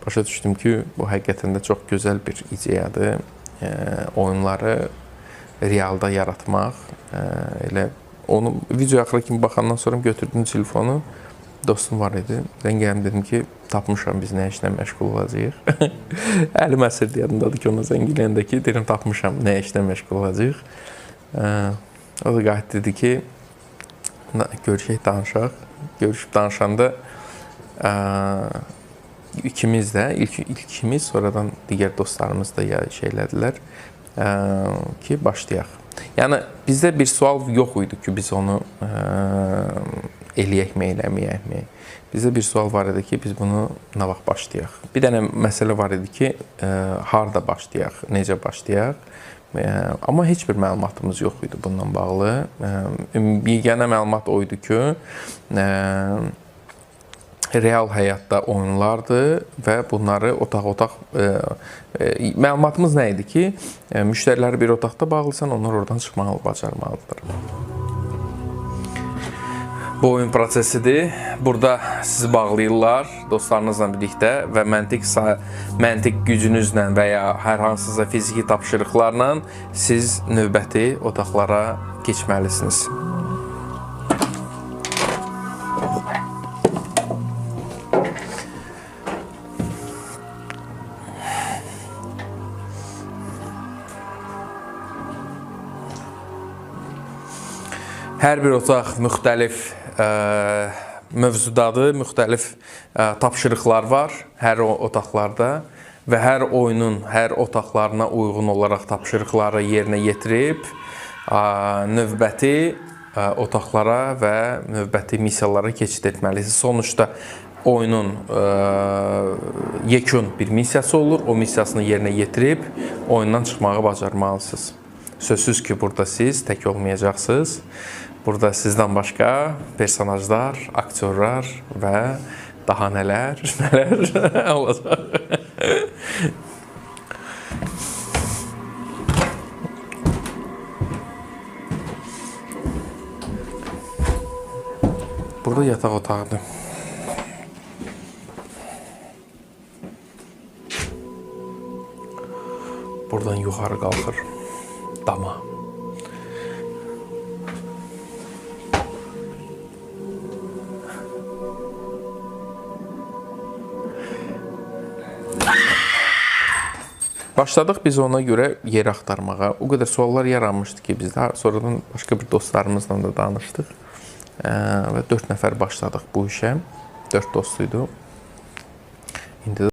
başa düşdüm ki, bu həqiqətən də çox gözəl bir ideyadır. Oyunları realda yaratmaq. Elə onu video axıra kimi baxandan sonra götürdüm telefonu. Dostum var idi. Zəng gəldim, dedim ki, tapmışam biz nə işlə məşğul olacağıq. Əlim əsirdi, yadındadır ki, ona zəng eləyəndə ki, deyirəm, tapmışam nə işlə məşğul olacağıq. O da qayıt dedi ki, görüşək, danışaq. Görüşüb danışanda ikimiz də, ilkimiz, sonradan digər dostlarımız da şeylədilər ki, başlayaq. Yəni, bizdə bir sual yox idi ki, biz onu eləyəkmi, eləməyəkmi. Bizdə bir sual var idi ki, biz bunu nə vaxt başlayaq. Bir dənə məsələ var idi ki, harda başlayaq, necə başlayaq. Amma heç bir məlumatımız yox idi bununla bağlı. Yeganə məlumat o idi ki, real həyatda oyunlardır və bunları otaq-otaq... Məlumatımız nə idi ki, müştəriləri bir otaqda bağlısan, onlar oradan çıxmağı bacarmalıdır. Bu oyun prosesidir. Burada sizi bağlayırlar dostlarınızla birlikdə və məntiq gücünüzlə və ya hər hansısa fiziki tapşırıqlarla siz növbəti otaqlara keçməlisiniz. Hər bir otaq müxtəlif mövzudadır, müxtəlif tapşırıqlar var hər otaqlarda və hər oyunun hər otaqlarına uyğun olaraq tapşırıqları yerinə yetirib növbəti otaqlara və növbəti missiyalara keçid etməlisiniz. Sonuçta oyunun yekun bir missiyası olur, o missiyasını yerinə yetirib oyundan çıxmağı bacarmalısınız. Sözsüz ki, burada siz tək olmayacaqsınız. Burada sizdən başqa personajlar, aktyorlar və daha nələr olacaq. Burada yataq otağıdır. Buradan yuxarı qalxır dama. Başladıq biz ona görə yer axtarmağa. O qədər suallar yaranmışdı ki, biz daha sonradan başqa bir dostlarımızla da danışdıq. Və 4 nəfər başladıq bu işə. 4 dostuydu. İndi